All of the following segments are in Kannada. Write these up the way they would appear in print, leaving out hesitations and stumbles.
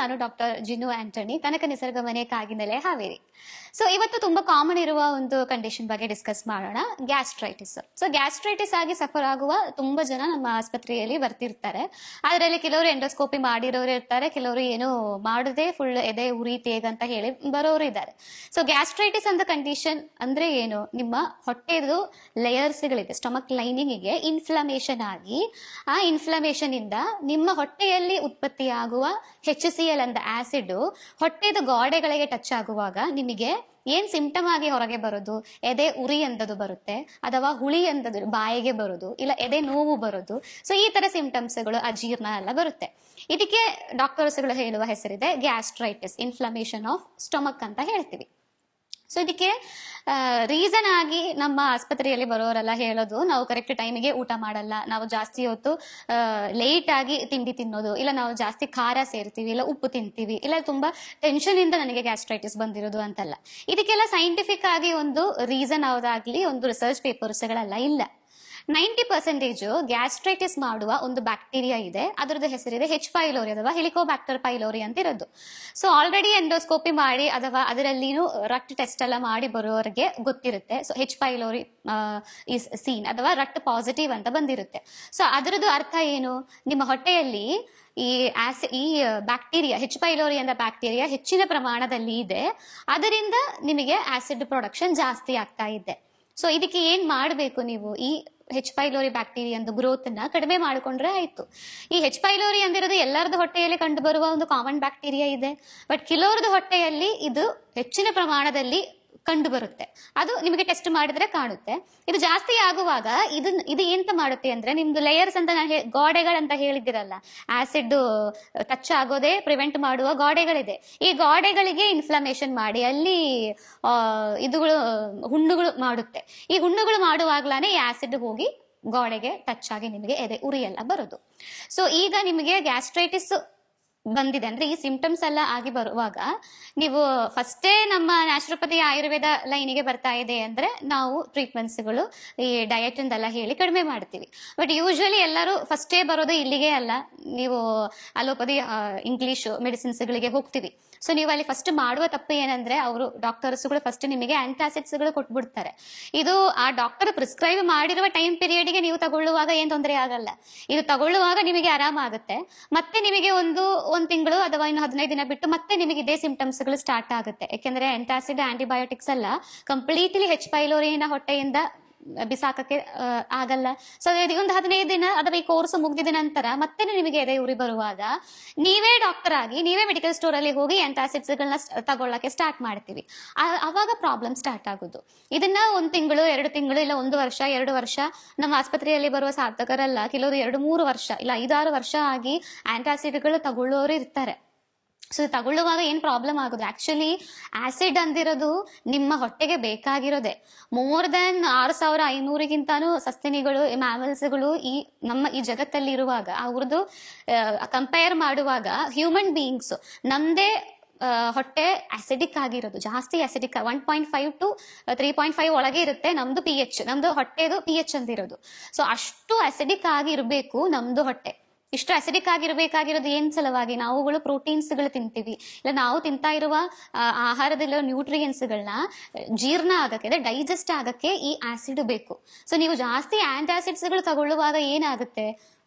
ನಾನು ಡಾಕ್ಟರ್ ಜಿನ್ನು ಆಂಟನಿ, ಕನಕ ನಿಸರ್ಗ ಮನೆ ಕಾಗಿನೆಲೆ ಹಾವೇರಿ. ಸೊ ಇವತ್ತು ತುಂಬಾ ಕಾಮನ್ ಇರುವ ಒಂದು ಕಂಡೀಷನ್ ಬಗ್ಗೆ ಡಿಸ್ಕಸ್ ಮಾಡೋಣ, ಗ್ಯಾಸ್ಟ್ರೈಟಿಸ್. ಸೊ ಗ್ಯಾಸ್ಟ್ರೈಟಿಸ್ ಆಗಿ ಸಫರ್ ಆಗುವ ತುಂಬಾ ಜನ ನಮ್ಮ ಆಸ್ಪತ್ರೆಯಲ್ಲಿ ಬರ್ತಿರ್ತಾರೆ. ಅದರಲ್ಲಿ ಕೆಲವರು ಎಂಡೋಸ್ಕೋಪಿ ಮಾಡಿರೋರು ಇರ್ತಾರೆ, ಕೆಲವರು ಏನು ಮಾಡದೆ ಫುಲ್ ಎದೆ ಉರಿ ತೇಗ ಅಂತ ಹೇಳಿ ಬರೋರು ಇದ್ದಾರೆ. ಸೊ ಗ್ಯಾಸ್ಟ್ರೈಟಿಸ್ ಅಂತ ಕಂಡೀಷನ್ ಅಂದ್ರೆ ಏನು? ನಿಮ್ಮ ಹೊಟ್ಟೆದು ಲೇಯರ್ಸ್ ಗಳಿದೆ, ಸ್ಟಮಕ್ ಲೈನಿಂಗ್ ಗೆ ಇನ್ಫ್ಲಮೇಷನ್ ಆಗಿ ಆ ಇನ್ಫ್ಲಮೇಷನ್ ಇಂದ ನಿಮ್ಮ ಹೊಟ್ಟೆಯಲ್ಲಿ ಉತ್ಪತ್ತಿಯಾಗುವ HCl ಅಂತ ಆಸಿಡ್ ಹೊಟ್ಟೆದ ಗೋಡೆಗಳಿಗೆ ಟಚ್ ಆಗುವಾಗ ನಿಮಗೆ ಏನ್ ಸಿಂಪ್ಟಮ್ ಆಗಿ ಹೊರಗೆ ಬರೋದು? ಎದೆ ಉರಿ ಎಂದದು ಬರುತ್ತೆ, ಅಥವಾ ಹುಳಿ ಎಂದದು ಬಾಯಿಗೆ ಬರೋದು, ಇಲ್ಲ ಎದೆ ನೋವು ಬರೋದು. ಸೊ ಈ ತರ ಸಿಂಪ್ಟಮ್ಸ್ ಗಳು, ಅಜೀರ್ಣ ಎಲ್ಲ ಬರುತ್ತೆ. ಇದಕ್ಕೆ ಡಾಕ್ಟರ್ಸ್ ಗಳು ಹೇಳುವ ಹೆಸರಿದೆ ಗ್ಯಾಸ್ಟ್ರೈಟಿಸ್, ಇನ್ಫ್ಲಮೇಷನ್ ಆಫ್ ಸ್ಟಮಕ್ ಅಂತ ಹೇಳ್ತೀವಿ. ಸೊ ಇದಕ್ಕೆ ರೀಸನ್ ಆಗಿ ನಮ್ಮ ಆಸ್ಪತ್ರೆಯಲ್ಲಿ ಬರೋರೆಲ್ಲ ಹೇಳೋದು, ನಾವು ಕರೆಕ್ಟ್ ಟೈಮಿಗೆ ಊಟ ಮಾಡಲ್ಲ, ನಾವು ಜಾಸ್ತಿ ಹೊತ್ತು ಲೇಟ್ ಆಗಿ ತಿಂಡಿ ತಿನ್ನೋದು, ಇಲ್ಲ ನಾವು ಜಾಸ್ತಿ ಖಾರ ಸೇರ್ತೀವಿ, ಇಲ್ಲ ಉಪ್ಪು ತಿಂತೀವಿ, ಇಲ್ಲ ತುಂಬಾ ಟೆನ್ಷನ್ ಇಂದ ನನಗೆ ಗ್ಯಾಸ್ಟ್ರೈಟಿಸ್ ಬಂದಿರೋದು ಅಂತಲ್ಲ. ಇದಕ್ಕೆಲ್ಲ ಸೈಂಟಿಫಿಕ್ ಆಗಿ ಒಂದು ರೀಸನ್ ಯಾವುದಾಗ್ಲಿ ಒಂದು ರಿಸರ್ಚ್ ಪೇಪರ್ಸ್ ಗಳೆಲ್ಲ ಇಲ್ಲ. 90% ಗ್ಯಾಸ್ಟ್ರೈಟಿಸ್ ಮಾಡುವ ಒಂದು ಬ್ಯಾಕ್ಟೀರಿಯಾ ಇದೆ, ಅದರದ್ದು ಹೆಸರಿದೆ H. ಪೈಲೋರಿ ಅಥವಾ ಹೆಲಿಕೋಬ್ಯಾಕ್ಟರ್ ಪೈಲೋರಿ ಅಂತ ಇರೋದು. ಸೊ ಆಲ್ರೆಡಿ ಎಂಡೋಸ್ಕೋಪಿ ಮಾಡಿ ಅಥವಾ ಅದರಲ್ಲಿನೂ ರಕ್ತ ಟೆಸ್ಟ್ ಎಲ್ಲ ಮಾಡಿ ಬರೋರಿಗೆ ಗೊತ್ತಿರುತ್ತೆ. So H. Pylori is scene ಅಥವಾ ರಕ್ತ ಪಾಸಿಟಿವ್ ಅಂತ ಬಂದಿರುತ್ತೆ. ಸೊ ಅದರದ್ದು ಅರ್ಥ ಏನು? ನಿಮ್ಮ ಹೊಟ್ಟೆಯಲ್ಲಿ ಈ ಬ್ಯಾಕ್ಟೀರಿಯಾ H. ಪೈಲೋರಿ ಅಂತ ಬ್ಯಾಕ್ಟೀರಿಯಾ ಹೆಚ್ಚಿನ ಪ್ರಮಾಣದಲ್ಲಿ ಇದೆ, ಅದರಿಂದ ನಿಮಗೆ ಆಸಿಡ್ ಪ್ರೊಡಕ್ಷನ್ ಜಾಸ್ತಿ ಆಗ್ತಾ ಇದೆ. ಸೊ ಇದಕ್ಕೆ ಏನ್ ಮಾಡಬೇಕು? ನೀವು ಈ H. ಪೈಲೋರಿ ಬ್ಯಾಕ್ಟೀರಿಯಾ ಗ್ರೋತ್ ನ ಕಡಿಮೆ ಮಾಡಿಕೊಂಡ್ರೆ ಆಯ್ತು. ಈ H. ಪೈಲೋರಿ ಅಂದಿರೋದು ಎಲ್ಲರದ್ದು ಹೊಟ್ಟೆಯಲ್ಲಿ ಕಂಡು ಬರುವ ಒಂದು ಕಾಮನ್ ಬ್ಯಾಕ್ಟೀರಿಯಾ ಇದೆ, ಬಟ್ ಕೆಲವರದ್ದು ಹೊಟ್ಟೆಯಲ್ಲಿ ಇದು ಹೆಚ್ಚಿನ ಪ್ರಮಾಣದಲ್ಲಿ ಕಂಡು ಬರುತ್ತೆ. ಅದು ನಿಮಗೆ ಟೆಸ್ಟ್ ಮಾಡಿದ್ರೆ ಕಾಣುತ್ತೆ. ಇದು ಜಾಸ್ತಿ ಆಗುವಾಗ ಇದು ಎಂತ ಮಾಡುತ್ತೆ ಅಂದ್ರೆ, ನಿಮ್ದು ಲೇಯರ್ಸ್ ಅಂತ ಗೋಡೆಗಳಂತ ಹೇಳಿದಿರಲ್ಲ, ಆಸಿಡ್ ಟಚ್ ಆಗೋದೇ ಪ್ರಿವೆಂಟ್ ಮಾಡುವ ಗೋಡೆಗಳಿದೆ. ಈ ಗೋಡೆಗಳಿಗೆ ಇನ್ಫ್ಲಮೇಷನ್ ಮಾಡಿ ಅಲ್ಲಿ ಇದುಗಳು ಹುಣ್ಣುಗಳು ಮಾಡುತ್ತೆ. ಈ ಹುಣ್ಣುಗಳು ಮಾಡುವಾಗ್ಲಾನೆ ಈ ಆಸಿಡ್ ಹೋಗಿ ಗೋಡೆಗೆ ಟಚ್ ಆಗಿ ನಿಮಗೆ ಎದೆ ಉರಿ ಎಲ್ಲ ಬರೋದು. ಸೊ ಈಗ ನಿಮಗೆ ಗ್ಯಾಸ್ಟ್ರೈಟಿಸ್ ಬಂದಿದೆ ಅಂದ್ರೆ, ಈ ಸಿಂಪ್ಟಮ್ಸ್ ಎಲ್ಲ ಆಗಿ ಬರುವಾಗ ನೀವು ಫಸ್ಟೇ ನಮ್ಮ ನ್ಯಾಚುರೋಪತಿ ಆಯುರ್ವೇದ ಲೈನಿಗೆ ಬರ್ತಾ ಇದೆ ಅಂದ್ರೆ ನಾವು ಟ್ರೀಟ್ಮೆಂಟ್ಸ್ಗಳು ಈ ಡಯಟ್ ಅಂತೆಲ್ಲ ಹೇಳಿ ಕಡಿಮೆ ಮಾಡ್ತೀವಿ. ಬಟ್ ಯೂಶುವಲಿ ಎಲ್ಲರೂ ಫಸ್ಟೇ ಬರೋದು ಇಲ್ಲಿಗೆ ಅಲ್ಲ, ನೀವು ಅಲೋಪತಿ ಇಂಗ್ಲಿಷ್ ಮೆಡಿಸಿನ್ಸ್ಗಳಿಗೆ ಹೋಗ್ತೀವಿ. ಸೊ ನೀವು ಅಲ್ಲಿ ಫಸ್ಟ್ ಮಾಡುವ ತಪ್ಪು ಏನಂದ್ರೆ, ಅವರು ಡಾಕ್ಟರ್ಸ್ಗಳು ಫಸ್ಟ್ ನಿಮಗೆ ಆಂಟಾಸಿಡ್ಸ್ಗಳು ಕೊಟ್ಬಿಡ್ತಾರೆ. ಇದು ಆ ಡಾಕ್ಟರ್ ಪ್ರಿಸ್ಕ್ರೈಬ್ ಮಾಡಿರುವ ಟೈಮ್ ಪೀರಿಯಡ್ಗೆ ನೀವು ತಗೊಳ್ಳುವಾಗ ಏನ್ ತೊಂದರೆ ಆಗಲ್ಲ, ಇದು ತಗೊಳ್ಳುವಾಗ ನಿಮಗೆ ಆರಾಮಾಗುತ್ತೆ. ಮತ್ತೆ ನಿಮಗೆ ಒಂದು ತಿಂಗಳು ಅಥವಾ ಇನ್ನು 15 ದಿನ ಬಿಟ್ಟು ಮತ್ತೆ ನಿಮಗೆ ಇದೇ ಸಿಂಪ್ಟಮ್ಸ್ ಗಳು ಸ್ಟಾರ್ಟ್ ಆಗುತ್ತೆ. ಯಾಕೆಂದ್ರೆ ಆಂಟಾಸಿಡ್ ಆಂಟಿಬಯೋಟಿಕ್ಸ್ ಎಲ್ಲ ಕಂಪ್ಲೀಟ್ಲಿ H. ಪೈಲೋರಿನ ಹೊಟ್ಟೆಯಿಂದ ಬಿಸಾಕಕ್ಕೆ ಆಗಲ್ಲ. ಸೊ ಒಂದು 15 ದಿನ ಅಥವಾ ಈ ಕೋರ್ಸ್ ಮುಗಿದ ನಂತರ ಮತ್ತೆ ನಿಮಗೆ ಎದೆ ಉರಿ ಬರುವಾಗ ನೀವೇ ಡಾಕ್ಟರ್ ಆಗಿ ನೀವೇ ಮೆಡಿಕಲ್ ಸ್ಟೋರ್ ಅಲ್ಲಿ ಹೋಗಿ ಆಂಟಾಸಿಡ್ಸ್ ಗಳನ್ನ ತಗೊಳ್ಳಕ್ಕೆ ಸ್ಟಾರ್ಟ್ ಮಾಡ್ತೀವಿ. ಅವಾಗ ಪ್ರಾಬ್ಲಮ್ ಸ್ಟಾರ್ಟ್ ಆಗೋದು. ಇದನ್ನ 1 ತಿಂಗಳು 2 ತಿಂಗಳು ಇಲ್ಲ 1 ವರ್ಷ 2 ವರ್ಷ ನಮ್ಮ ಆಸ್ಪತ್ರೆಯಲ್ಲಿ ಬರುವ ಸಾಧಕರೆಲ್ಲ ಕೆಲವರು 2-3 ವರ್ಷ ಇಲ್ಲ 5-6 ವರ್ಷ ಆಗಿ ಆಂಟಾಸಿಡ್ಗಳು ತಗೊಳ್ಳೋರು ಇರ್ತಾರೆ. ಸೊ ತಗೊಳ್ಳುವಾಗ ಏನ್ ಪ್ರಾಬ್ಲಮ್ ಆಗೋದು? ಆಕ್ಚುಲಿ ಆಸಿಡ್ ಅಂದಿರೋದು ನಿಮ್ಮ ಹೊಟ್ಟೆಗೆ ಬೇಕಾಗಿರೋದೆ. ಮೋರ್ ದೆನ್ 6500ಗಿಂತಾನು ಸಸ್ತನಿಗಳು, ಮ್ಯಾಮಲ್ಸ್ಗಳು ನಮ್ಮ ಈ ಜಗತ್ತಲ್ಲಿ ಇರುವಾಗ ಅವ್ರದ್ದು ಕಂಪೇರ್ ಮಾಡುವಾಗ ಹ್ಯೂಮನ್ ಬೀಯಿಂಗ್ಸ್ ನಮ್ದೇ ಹೊಟ್ಟೆ ಅಸಿಡಿಕ್ ಆಗಿರೋದು, ಜಾಸ್ತಿ ಅಸಿಡಿಕ್ 1.5 to 3.5 ಒಳಗೆ ಇರುತ್ತೆ ನಮ್ದು pH, ನಮ್ದು ಹೊಟ್ಟೆದು pH ಅಂದಿರೋದು. ಸೊ ಅಷ್ಟು ಅಸಿಡಿಕ್ ಆಗಿ ಇರಬೇಕು ನಮ್ದು ಹೊಟ್ಟೆ. ಇಷ್ಟು ಅಸಿಡಿಕ್ ಆಗಿರ್ಬೇಕಾಗಿರೋದು ಏನ್ ಸಲುವಾಗಿ? ನಾವುಗಳು ಪ್ರೋಟೀನ್ಸ್ ಗಳು ತಿಂತೀವಿ, ಇಲ್ಲ ನಾವು ತಿಂತಾ ಇರುವ ಆಹಾರದಲ್ಲಿರೋ ನ್ಯೂಟ್ರಿಯೆಂಟ್ಸ್ ಗಳನ್ನ ಜೀರ್ಣ ಆಗಕ್ಕೆ, ಡೈಜೆಸ್ಟ್ ಆಗಕ್ಕೆ ಈ ಆಸಿಡ್ ಬೇಕು. ಸೊ ನೀವು ಜಾಸ್ತಿ ಆಂಟಾಸಿಡ್ಸ್ ಗಳು ತಗೊಳ್ಳುವಾಗ ಏನಾಗುತ್ತೆ?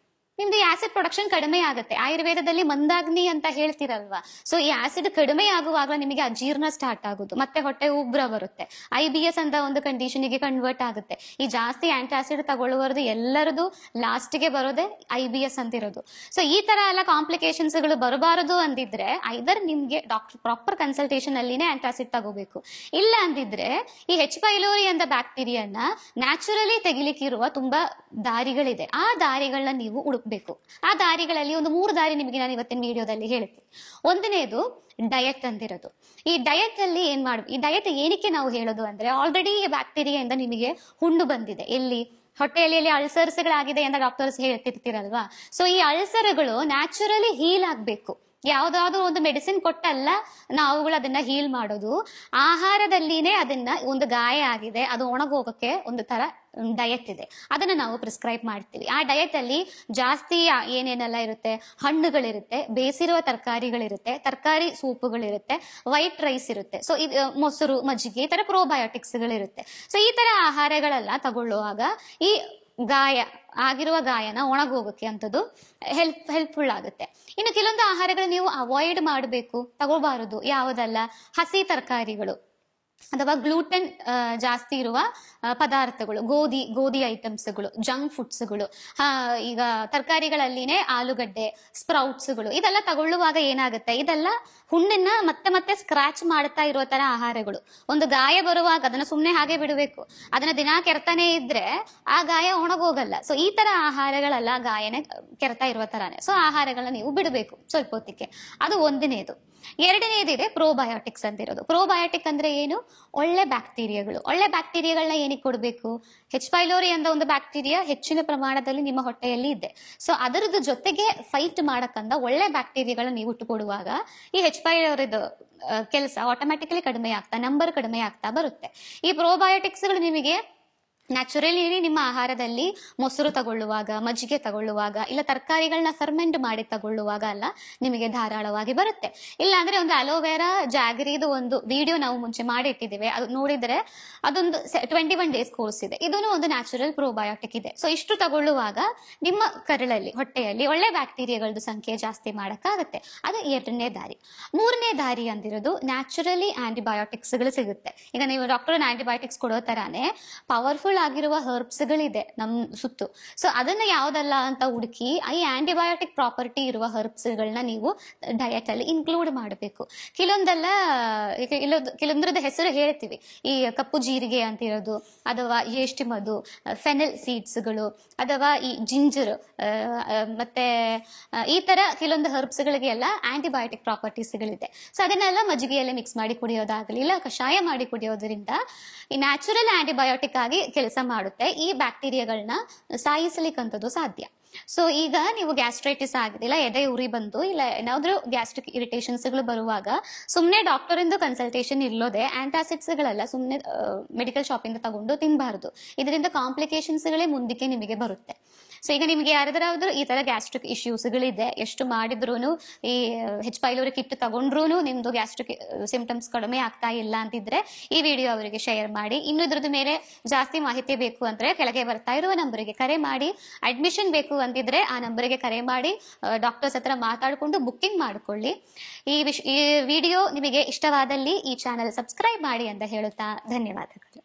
ನಿಮ್ದು ಈ ಆಸಿಡ್ ಪ್ರೊಡಕ್ಷನ್ ಕಡಿಮೆ ಆಗುತ್ತೆ. ಆಯುರ್ವೇದದಲ್ಲಿ ಮಂದಾಗ್ನಿ ಅಂತ ಹೇಳ್ತಿರಲ್ವಾ? ಸೊ ಈ ಆಸಿಡ್ ಕಡಿಮೆ ಆಗುವಾಗ ನಿಮಗೆ ಅಜೀರ್ಣ ಸ್ಟಾರ್ಟ್ ಆಗೋದು, ಮತ್ತೆ ಹೊಟ್ಟೆ ಉಬ್ರ ಬರುತ್ತೆ, IBS ಅಂತ ಒಂದು ಕಂಡೀಷನ್ ಗೆ ಕನ್ವರ್ಟ್ ಆಗುತ್ತೆ. ಈ ಜಾಸ್ತಿ ಆಂಟಾಸಿಡ್ ತಗೊಳ್ಳುವರದು ಎಲ್ಲರದು ಲಾಸ್ಟ್ ಗೆ ಬರೋದೇ IBS ಅಂತಿರೋದು. ಸೊ ಈ ತರ ಎಲ್ಲ ಕಾಂಪ್ಲಿಕೇಶನ್ಸ್ ಗಳು ಬರಬಾರದು ಅಂದಿದ್ರೆ ಐದರ್ ನಿಮ್ಗೆ ಡಾಕ್ಟರ್ ಪ್ರಾಪರ್ ಕನ್ಸಲ್ಟೇಷನ್ ಅಲ್ಲಿನೇ ಆಂಟಾಸಿಡ್ ತಗೋಬೇಕು. ಇಲ್ಲ ಅಂದಿದ್ರೆ ಈ H. ಪೈಲೋರಿ ಅಂತ ಬ್ಯಾಕ್ಟೀರಿಯಾನ ನ್ಯಾಚುರಲಿ ತೆಗಿಲಿಕ್ಕಿರುವ ತುಂಬಾ ದಾರಿಗಳಿದೆ, ಆ ದಾರಿಗಳನ್ನ ನೀವು ಹುಡುಕ್ಬೇಕು. ಆ ದಾರಿಗಳಲ್ಲಿ ಒಂದು 3 ದಾರಿ ನಿಮಗೆ ನಾನು ಇವತ್ತಿನ ವಿಡಿಯೋದಲ್ಲಿ ಹೇಳ್ತೀನಿ. ಒಂದನೇದು ಡಯಟ್ ಅಂತಿರೋದು. ಈ ಡಯಟ್ ಅಲ್ಲಿ ಈ ಡಯಟ್ ಏನಕ್ಕೆ ನಾವು ಹೇಳೋದು ಅಂದ್ರೆ, ಆಲ್ರೆಡಿ ಈ ಬ್ಯಾಕ್ಟೀರಿಯಾದಿಂದ ನಿಮಗೆ ಹುಣ್ಣು ಬಂದಿದೆ, ಎಲ್ಲಿ ಹೊಟ್ಟೆಯಲ್ಲಿ ಅಲ್ಸರ್ಸ್ ಗಳಾಗಿದೆ ಅಂತ ಡಾಕ್ಟರ್ಸ್ ಹೇಳ್ತಿರ್ತಿರಲ್ವಾ? ಸೊ ಈ ಅಲ್ಸರ್ಗಳು ನ್ಯಾಚುರಲಿ ಹೀಲ್ ಆಗ್ಬೇಕು. ಯಾವ್ದಾದ್ರು ಒಂದು ಮೆಡಿಸಿನ್ ಕೊಟ್ಟಲ್ಲ ನಾವುಗಳು ಅದನ್ನ ಹೀಲ್ ಮಾಡೋದು. ಆಹಾರದಲ್ಲಿನೇ ಅದನ್ನ ಒಂದು ಗಾಯ ಆಗಿದೆ ಅದು ಒಣಗೋಗಕ್ಕೆ ಒಂದು ತರ ಡಯಟ್ ಇದೆ, ಅದನ್ನ ನಾವು ಪ್ರಿಸ್ಕ್ರೈಬ್ ಮಾಡ್ತೀವಿ. ಆ ಡಯಟ್ ಅಲ್ಲಿ ಜಾಸ್ತಿ ಏನೇನೆಲ್ಲ ಇರುತ್ತೆ, ಹಣ್ಣುಗಳಿರುತ್ತೆ, ಬೇಯಿಸಿರುವ ತರಕಾರಿಗಳಿರುತ್ತೆ, ತರಕಾರಿ ಸೂಪುಗಳಿರುತ್ತೆ, ವೈಟ್ ರೈಸ್ ಇರುತ್ತೆ, ಸೊ ಇದು ಮೊಸರು, ಮಜ್ಜಿಗೆ, ಈ ತರ ಪ್ರೋಬಯೋಟಿಕ್ಸ್ ಗಳಿರುತ್ತೆ. ಸೊ ಈ ತರ ಆಹಾರಗಳೆಲ್ಲ ತಗೊಳ್ಳುವಾಗ ಈ ಆಗಿರುವ ಗಾಯನ ಒಣಗೋಗಕ್ಕೆ ಅಂತದ್ದು ಹೆಲ್ಪ್ಫುಲ್ ಆಗುತ್ತೆ. ಇನ್ನು ಕೆಲವೊಂದು ಆಹಾರಗಳು ನೀವು ಅವಾಯ್ಡ್ ಮಾಡಬೇಕು, ತಗೋಬಾರದು. ಯಾವುದಲ್ಲ, ಹಸಿ ತರಕಾರಿಗಳು ಅಥವಾ ಗ್ಲೂಟೆನ್ ಜಾಸ್ತಿ ಇರುವ ಪದಾರ್ಥಗಳು, ಗೋಧಿ ಐಟಮ್ಸ್ಗಳು, ಜಂಕ್ ಫುಡ್ಸ್ಗಳು, ಈಗ ತರಕಾರಿಗಳಲ್ಲಿನೇ ಆಲೂಗಡ್ಡೆ, ಸ್ಪ್ರೌಟ್ಸ್ಗಳು, ಇದೆಲ್ಲ ತಗೊಳ್ಳುವಾಗ ಏನಾಗುತ್ತೆ, ಇದೆಲ್ಲ ಹುಣ್ಣನ್ನ ಮತ್ತೆ ಮತ್ತೆ ಸ್ಕ್ರಾಚ್ ಮಾಡ್ತಾ ಇರೋ ತರ ಆಹಾರಗಳು. ಒಂದು ಗಾಯ ಬರುವಾಗ ಅದನ್ನ ಸುಮ್ಮನೆ ಹಾಗೆ ಬಿಡಬೇಕು, ಅದನ್ನ ದಿನಾ ಕೆರ್ತಾನೆ ಇದ್ರೆ ಆ ಗಾಯ ಒಣಗೋಗಲ್ಲ. ಸೊ ಈ ತರ ಆಹಾರಗಳೆಲ್ಲ ಗಾಯನ ಕೆರ್ತಾ ಇರುವ ತರಾನೇ. ಸೊ ಆಹಾರಗಳನ್ನ ನೀವು ಬಿಡಬೇಕು ಸ್ವಲ್ಪ ಹೊತ್ತಿಗೆ. ಅದು ಒಂದನೇದು. ಎರಡನೇದಿದೆ ಪ್ರೋಬಯೋಟಿಕ್ಸ್ ಅಂತಿರೋದು. ಪ್ರೋಬಯೋಟಿಕ್ ಅಂದ್ರೆ ಏನು? ಒಳ್ಳೆ ಬ್ಯಾಕ್ಟೀರಿಯಾಗಳು. ಒಳ್ಳೆ ಬ್ಯಾಕ್ಟೀರಿಯಾಗಳನ್ನ ಏನಕ್ಕೆ ಕೊಡಬೇಕು? ಹೆಚ್ ಪೈಲೋರಿ ಅಂತ ಒಂದು ಬ್ಯಾಕ್ಟೀರಿಯಾ ಹೆಚ್ಚಿನ ಪ್ರಮಾಣದಲ್ಲಿ ನಿಮ್ಮ ಹೊಟ್ಟೆಯಲ್ಲಿ ಇದೆ. ಸೊ ಅದರದ್ದು ಜೊತೆಗೆ ಫೈಟ್ ಮಾಡಕ್ಕಂದ ಒಳ್ಳೆ ಬ್ಯಾಕ್ಟೀರಿಯಾಗಳನ್ನ ನೀವು ಇಟ್ಟುಕೊಡುವಾಗ ಈ ಹೆಚ್ ಪೈಲೋರಿದ ಕೆಲಸ ಆಟೋಮ್ಯಾಟಿಕಲಿ ಕಡಿಮೆ ಆಗ್ತಾ, ನಂಬರ್ ಕಡಿಮೆ ಆಗ್ತಾ ಬರುತ್ತೆ. ಈ ಪ್ರೋಬಯೋಟಿಕ್ಸ್ಗಳು ನಿಮಗೆ ನ್ಯಾಚುರಲಿ ನಿಮ್ಮ ಆಹಾರದಲ್ಲಿ ಮೊಸರು ತಗೊಳ್ಳುವಾಗ, ಮಜ್ಜಿಗೆ ತಗೊಳ್ಳುವಾಗ, ಇಲ್ಲ ತರಕಾರಿಗಳನ್ನ ಫರ್ಮೆಂಟ್ ಮಾಡಿ ತಗೊಳ್ಳುವಾಗ ಅಲ್ಲ ನಿಮಗೆ ಧಾರಾಳವಾಗಿ ಬರುತ್ತೆ. ಇಲ್ಲ ಅಂದ್ರೆ ಒಂದು ಅಲೋವೆರಾ ಜಾಗರಿದು ಒಂದು ವಿಡಿಯೋ ನಾವು ಮುಂಚೆ ಮಾಡಿ ಇಟ್ಟಿದ್ದೇವೆ, ಅದು ನೋಡಿದ್ರೆ ಅದೊಂದು 21 days ಕೋರ್ಸ್ ಇದೆ. ಇದನ್ನು ಒಂದು ನ್ಯಾಚುರಲ್ ಪ್ರೋಬಯೋಟಿಕ್ ಇದೆ. ಸೊ ಇಷ್ಟು ತಗೊಳ್ಳುವಾಗ ನಿಮ್ಮ ಕರಳಲ್ಲಿ, ಹೊಟ್ಟೆಯಲ್ಲಿ ಒಳ್ಳೆ ಬ್ಯಾಕ್ಟೀರಿಯಾಗಳದ್ದು ಸಂಖ್ಯೆ ಜಾಸ್ತಿ ಮಾಡಕ್ಕಾಗತ್ತೆ. ಅದು ಎರಡನೇ ದಾರಿ. ಮೂರನೇ ದಾರಿ ಅಂದಿರೋದು ನ್ಯಾಚುರಲಿ ಆಂಟಿಬಯೋಟಿಕ್ಸ್ಗಳು ಸಿಗುತ್ತೆ. ಈಗ ನೀವು ಡಾಕ್ಟರ್ ಆಂಟಿಬಯೋಟಿಕ್ಸ್ ಕೊಡೋ ತರಾನೇ ಪವರ್ಫುಲ್ ಆಗಿರುವ ಹರ್ಬ್ಸ್ಗಳಿದೆ ನಮ್ಮ ಸುತ್ತು. ಸೊ ಅದನ್ನ ಯಾವ್ದಲ್ಲ ಅಂತ ಹುಡುಕಿ ಈ ಆಂಟಿಬಯೋಟಿಕ್ ಪ್ರಾಪರ್ಟಿ ಇರುವ ಹರ್ಬ್ಸ್ಗಳನ್ನ ನೀವು ಡಯಟ್ ಅಲ್ಲಿ ಇನ್ಕ್ಲೂಡ್ ಮಾಡಬೇಕು. ಕೆಲವೊಂದ್ರದ ಹೆಸರು ಹೇಳ್ತೀವಿ, ಈ ಕಪ್ಪು ಜೀರಿಗೆ ಅಂತ ಇರೋದು, ಅಥವಾ ಯೇಷ್ಟಿ ಮಧು, ಫೆನೆಲ್ ಸೀಡ್ಸ್ಗಳು, ಅಥವಾ ಈ ಜಿಂಜರ್, ಮತ್ತೆ ಈ ತರ ಕೆಲವೊಂದು ಹರ್ಬ್ಸ್ಗಳಿಗೆ ಎಲ್ಲ ಆಂಟಿಬಯೋಟಿಕ್ ಪ್ರಾಪರ್ಟೀಸ್ಗಳಿದೆ. ಸೊ ಅದನ್ನೆಲ್ಲ ಮಜ್ಜಿಗೆಯಲ್ಲೇ ಮಿಕ್ಸ್ ಮಾಡಿ ಕುಡಿಯೋದಾಗಲಿ, ಇಲ್ಲ ಕಷಾಯ ಮಾಡಿ ಕುಡಿಯೋದ್ರಿಂದ ಈ ನ್ಯಾಚುರಲ್ ಆಂಟಿಬಯೋಟಿಕ್ ಆಗಿ ಕೆಲಸ ಮಾಡುತ್ತೆ. ಈ ಬ್ಯಾಕ್ಟೀರಿಯಾಗಳನ್ನ ಸಾಯಿಸಲಿಕ್ಕಂಥದ್ದು ಸಾಧ್ಯ. ಸೊ ಈಗ ನೀವು ಗ್ಯಾಸ್ಟ್ರೈಟಿಸ್ ಆಗಿದಿಲ್ಲ, ಎದೆ ಉರಿ ಬಂದು, ಇಲ್ಲ ಏನಾದ್ರೂ ಗ್ಯಾಸ್ಟ್ರಿಕ್ ಇರಿಟೇಷನ್ಸ್ ಗಳು ಬರುವಾಗ ಸುಮ್ಮನೆ ಡಾಕ್ಟರ್ ಇಂದು ಕನ್ಸಲ್ಟೇಷನ್ ಇಲ್ಲೋದೆ ಆಂಟಾಸಿಡ್ಸ್ ಗಳೆಲ್ಲ ಸುಮ್ಮನೆ ಮೆಡಿಕಲ್ ಶಾಪ್ ಇಂದ ತಗೊಂಡು ತಿನ್ಬಾರ್ದು. ಇದರಿಂದ ಕಾಂಪ್ಲಿಕೇಶನ್ಸ್ ಗಳೇ ಮುಂದಕ್ಕೆ ನಿಮಗೆ ಬರುತ್ತೆ. ಸೊ ಈಗ ನಿಮಗೆ ಯಾರಾದ್ರೂ ಈ ತರ ಗ್ಯಾಸ್ಟ್ರಿಕ್ ಇಶ್ಯೂಸ್ ಗಳಿದೆ, ಎಷ್ಟು ಮಾಡಿದ್ರು ಈ ಹೆಚ್ ಪೈಲೋರಿ ಕಿಟ್ ತಗೊಂಡ್ರು ನಿಮ್ದು ಗ್ಯಾಸ್ಟ್ರಿಕ್ ಸಿಂಪ್ಟಮ್ಸ್ ಕಡಿಮೆ ಆಗ್ತಾ ಇಲ್ಲ ಅಂತಿದ್ರೆ ಈ ವಿಡಿಯೋ ಅವರಿಗೆ ಶೇರ್ ಮಾಡಿ. ಇನ್ನು ಇದ್ರದ್ದು ಮೇಲೆ ಜಾಸ್ತಿ ಮಾಹಿತಿ ಬೇಕು ಅಂದ್ರೆ ಕೆಳಗೆ ಬರ್ತಾ ಇರುವ ನಂಬರಿಗೆ ಕರೆ ಮಾಡಿ. ಅಡ್ಮಿಷನ್ ಬೇಕು ಅಂತಿದ್ರೆ ಆ ನಂಬರಿಗೆ ಕರೆ ಮಾಡಿ ಡಾಕ್ಟರ್ಸ್ ಹತ್ರ ಮಾತಾಡಿಕೊಂಡು ಬುಕ್ಕಿಂಗ್ ಮಾಡಿಕೊಳ್ಳಿ. ಈ ವಿಡಿಯೋ ನಿಮಗೆ ಇಷ್ಟವಾದಲ್ಲಿ ಈ ಚಾನೆಲ್ ಸಬ್ಸ್ಕ್ರೈಬ್ ಮಾಡಿ ಅಂತ ಹೇಳುತ್ತಾ ಧನ್ಯವಾದಗಳು.